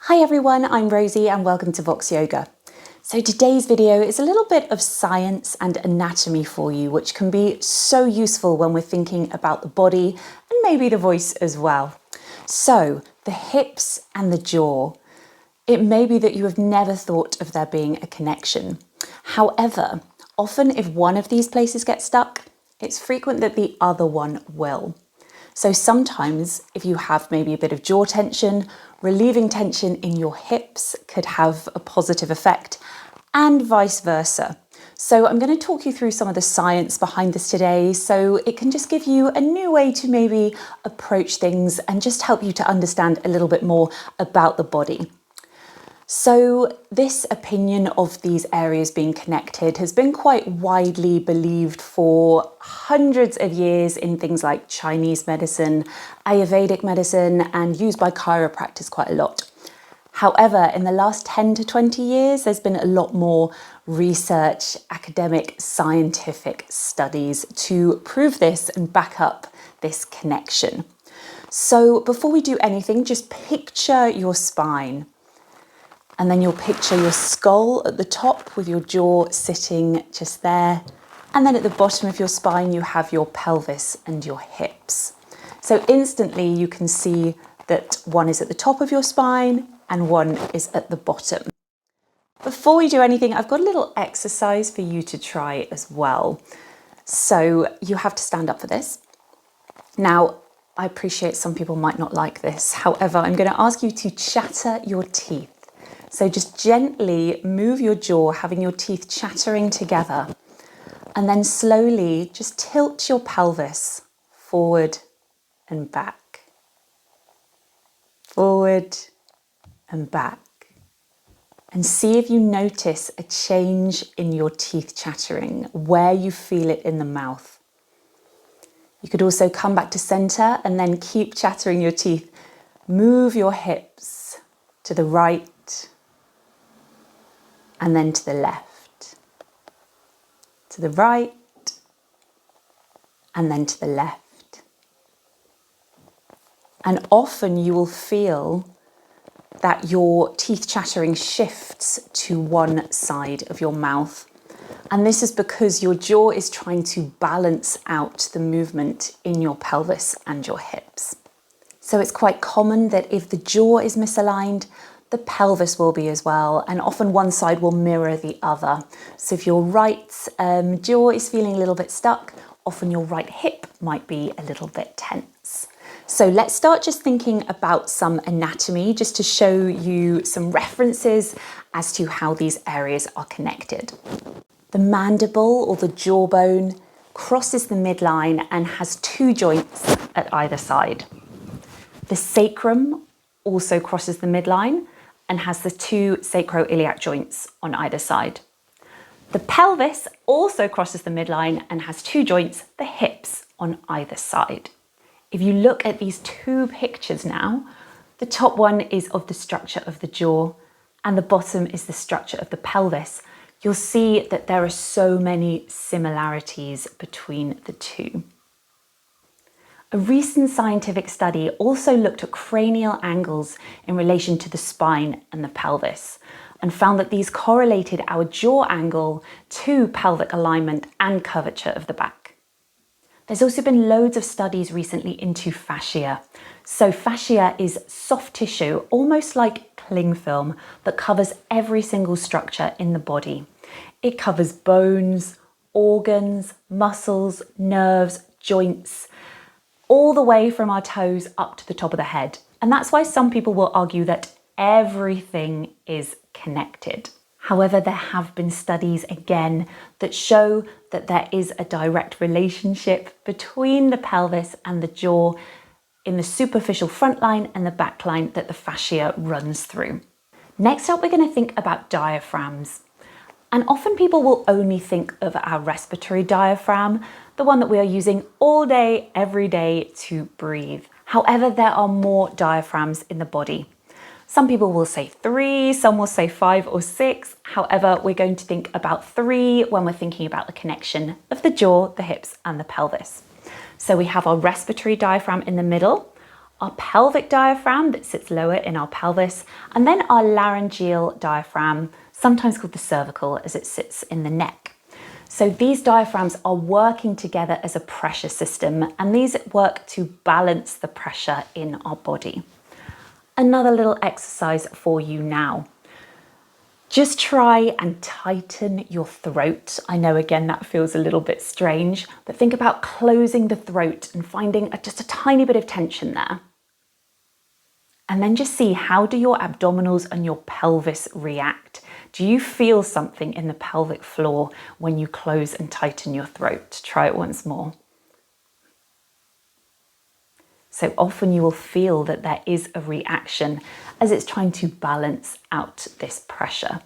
Hi everyone, I'm Rosie and welcome to Vox Yoga. So today's video is a little bit of science and anatomy for you, which can be so useful when we're thinking about the body and maybe the voice as well. So the hips and the jaw. It may be that you have never thought of there being a connection. However, often if one of these places gets stuck, it's frequent that the other one will. So sometimes if you have maybe a bit of jaw tension, relieving tension in your hips could have a positive effect, and vice versa. So I'm going to talk you through some of the science behind this today, so it can just give you a new way to maybe approach things and just help you to understand a little bit more about the body. So this opinion of these areas being connected has been quite widely believed for hundreds of years in things like Chinese medicine, Ayurvedic medicine, and used by chiropractors quite a lot. However, in the last 10 to 20 years, there's been a lot more research, academic, scientific studies to prove this and back up this connection. So before we do anything, just picture your spine. And then you'll picture your skull at the top with your jaw sitting just there. And then at the bottom of your spine, you have your pelvis and your hips. So instantly you can see that one is at the top of your spine and one is at the bottom. Before we do anything, I've got a little exercise for you to try as well. So you have to stand up for this. Now, I appreciate some people might not like this. However, I'm going to ask you to chatter your teeth. So just gently move your jaw, having your teeth chattering together, and then slowly just tilt your pelvis forward and back, forward and back, and see if you notice a change in your teeth chattering, where you feel it in the mouth. You could also come back to center and then keep chattering your teeth. Move your hips to the right, and then to the left, to the right, and then to the left. And often you will feel that your teeth chattering shifts to one side of your mouth. And this is because your jaw is trying to balance out the movement in your pelvis and your hips. So it's quite common that if the jaw is misaligned, the pelvis will be as well, and often one side will mirror the other. So if your right jaw is feeling a little bit stuck, often your right hip might be a little bit tense. So let's start just thinking about some anatomy, just to show you some references as to how these areas are connected. The mandible, or the jawbone, crosses the midline and has two joints at either side. The sacrum also crosses the midline and has the two sacroiliac joints on either side. The pelvis also crosses the midline and has two joints, the hips, on either side. If you look at these two pictures now, the top one is of the structure of the jaw and the bottom is the structure of the pelvis. You'll see that there are so many similarities between the two. A recent scientific study also looked at cranial angles in relation to the spine and the pelvis, and found that these correlated our jaw angle to pelvic alignment and curvature of the back. There's also been loads of studies recently into fascia. So fascia is soft tissue, almost like cling film, that covers every single structure in the body. It covers bones, organs, muscles, nerves, joints, all the way from our toes up to the top of the head. And that's why some people will argue that everything is connected. However, there have been studies again that show that there is a direct relationship between the pelvis and the jaw in the superficial front line and the back line that the fascia runs through. Next up, we're going to think about diaphragms. And often people will only think of our respiratory diaphragm, the one that we are using all day, every day to breathe. However, there are more diaphragms in the body. Some people will say 3, some will say 5 or 6. However, we're going to think about 3 when we're thinking about the connection of the jaw, the hips, and the pelvis. So we have our respiratory diaphragm in the middle, our pelvic diaphragm that sits lower in our pelvis, and then our laryngeal diaphragm, sometimes called the cervical, as it sits in the neck. So these diaphragms are working together as a pressure system, and these work to balance the pressure in our body. Another little exercise for you now. Just try and tighten your throat. I know, again, that feels a little bit strange, but think about closing the throat and finding just a tiny bit of tension there. And then just see, how do your abdominals and your pelvis react? Do you feel something in the pelvic floor when you close and tighten your throat? Try it once more. So often you will feel that there is a reaction as it's trying to balance out this pressure.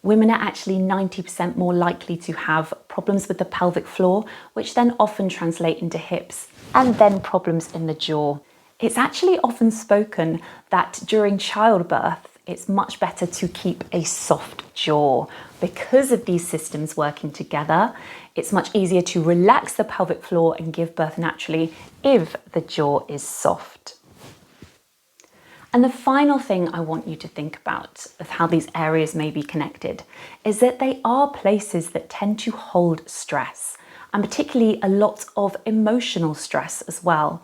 Women are actually 90% more likely to have problems with the pelvic floor, which then often translate into hips and then problems in the jaw. It's actually often spoken that during childbirth, it's much better to keep a soft jaw. Because of these systems working together, it's much easier to relax the pelvic floor and give birth naturally if the jaw is soft. And the final thing I want you to think about of how these areas may be connected is that they are places that tend to hold stress, and particularly a lot of emotional stress as well.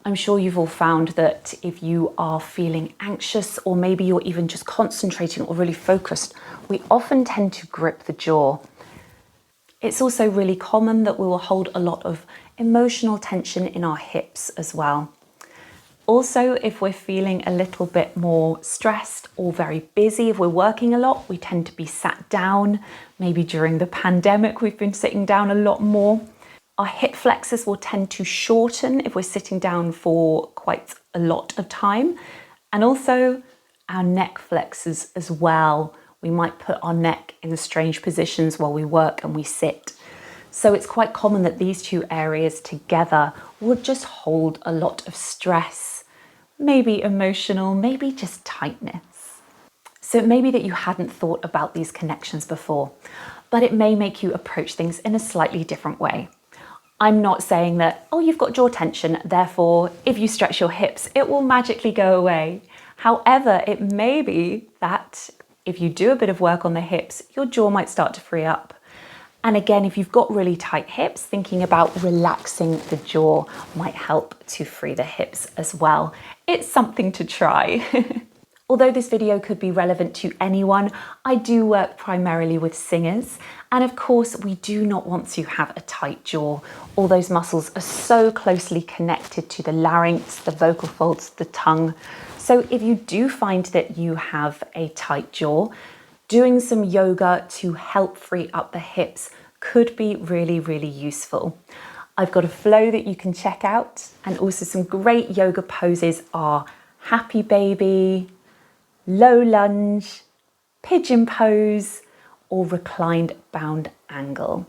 I'm sure you've all found that if you are feeling anxious, or maybe you're even just concentrating or really focused, we often tend to grip the jaw. It's also really common that we will hold a lot of emotional tension in our hips as well. Also, if we're feeling a little bit more stressed or very busy, if we're working a lot, we tend to be sat down. Maybe during the pandemic, we've been sitting down a lot more. Our hip flexors will tend to shorten if we're sitting down for quite a lot of time. And also our neck flexors as well. We might put our neck in strange positions while we work and we sit. So it's quite common that these two areas together would just hold a lot of stress, maybe emotional, maybe just tightness. So it may be that you hadn't thought about these connections before, but it may make you approach things in a slightly different way. I'm not saying that, oh, you've got jaw tension, therefore, if you stretch your hips, it will magically go away. However, it may be that if you do a bit of work on the hips, your jaw might start to free up. And again, if you've got really tight hips, thinking about relaxing the jaw might help to free the hips as well. It's something to try. Although this video could be relevant to anyone, I do work primarily with singers. And of course, we do not want to have a tight jaw. All those muscles are so closely connected to the larynx, the vocal folds, the tongue. So if you do find that you have a tight jaw, doing some yoga to help free up the hips could be really, really useful. I've got a flow that you can check out, and also some great yoga poses are happy baby, low lunge, pigeon pose, or reclined bound angle.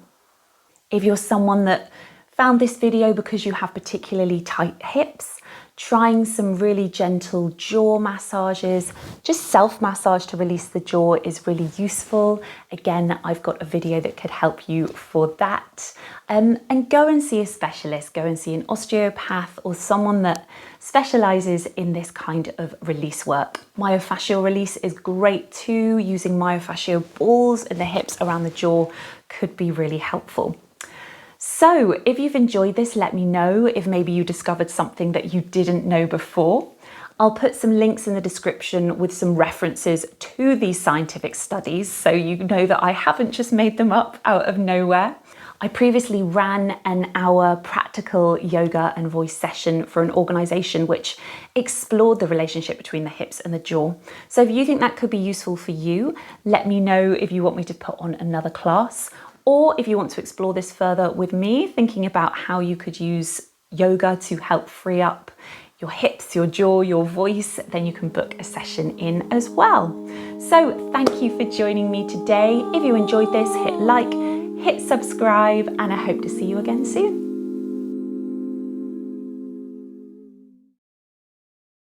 If you're someone that found this video because you have particularly tight hips, trying some really gentle jaw massages, just self-massage to release the jaw is really useful. Again, I've got a video that could help you for that. And go and see a specialist, go and see an osteopath or someone that specializes in this kind of release work. Myofascial release is great too. Using myofascial balls in the hips around the jaw could be really helpful. So if you've enjoyed this, let me know if maybe you discovered something that you didn't know before. I'll put some links in the description with some references to these scientific studies, so you know that I haven't just made them up out of nowhere. I previously ran an hour practical yoga and voice session for an organization which explored the relationship between the hips and the jaw. So if you think that could be useful for you, let me know if you want me to put on another class. Or if you want to explore this further with me, thinking about how you could use yoga to help free up your hips, your jaw, your voice, then you can book a session in as well. So thank you for joining me today. If you enjoyed this, hit like, hit subscribe, and I hope to see you again soon.